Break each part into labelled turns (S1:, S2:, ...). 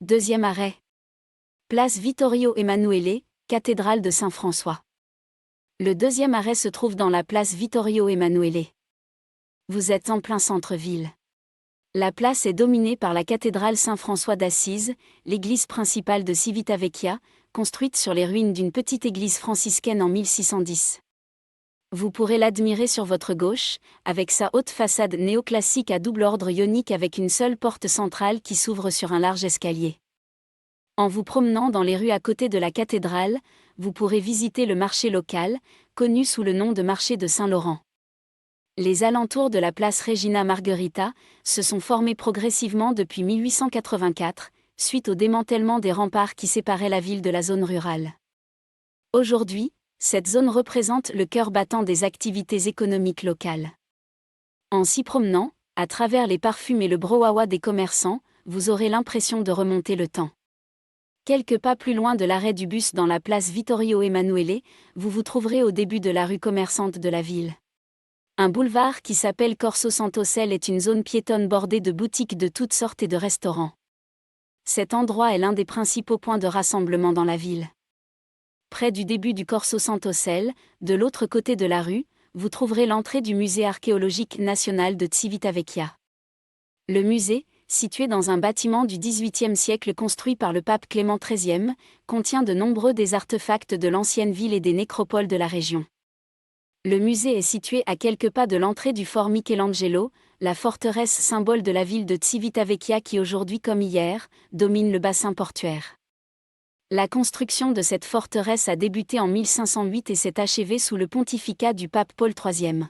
S1: Deuxième arrêt. Place Vittorio Emanuele, cathédrale de Saint-François. Le deuxième arrêt se trouve dans la place Vittorio Emanuele. Vous êtes en plein centre-ville. La place est dominée par la cathédrale Saint-François d'Assise, l'église principale de Civitavecchia, construite sur les ruines d'une petite église franciscaine en 1610. Vous pourrez l'admirer sur votre gauche, avec sa haute façade néoclassique à double ordre ionique avec une seule porte centrale qui s'ouvre sur un large escalier. En vous promenant dans les rues à côté de la cathédrale, vous pourrez visiter le marché local, connu sous le nom de marché de Saint-Laurent. Les alentours de la place Regina Margherita se sont formés progressivement depuis 1884, suite au démantèlement des remparts qui séparaient la ville de la zone rurale. Aujourd'hui, cette zone représente le cœur battant des activités économiques locales. En s'y promenant, à travers les parfums et le brouhaha des commerçants, vous aurez l'impression de remonter le temps. Quelques pas plus loin de l'arrêt du bus dans la place Vittorio Emanuele, vous vous trouverez au début de la rue commerçante de la ville. Un boulevard qui s'appelle Corso Sant'Ocel est une zone piétonne bordée de boutiques de toutes sortes et de restaurants. Cet endroit est l'un des principaux points de rassemblement dans la ville. Près du début du Corso Sant'Ocel, de l'autre côté de la rue, vous trouverez l'entrée du musée archéologique national de Civitavecchia. Le musée, situé dans un bâtiment du XVIIIe siècle construit par le pape Clément XIII, contient de nombreux des artefacts de l'ancienne ville et des nécropoles de la région. Le musée est situé à quelques pas de l'entrée du fort Michelangelo, la forteresse symbole de la ville de Civitavecchia qui aujourd'hui comme hier, domine le bassin portuaire. La construction de cette forteresse a débuté en 1508 et s'est achevée sous le pontificat du pape Paul III.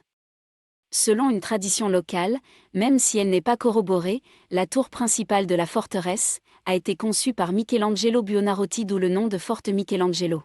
S1: Selon une tradition locale, même si elle n'est pas corroborée, la tour principale de la forteresse a été conçue par Michelangelo Buonarroti, d'où le nom de Forte Michelangelo.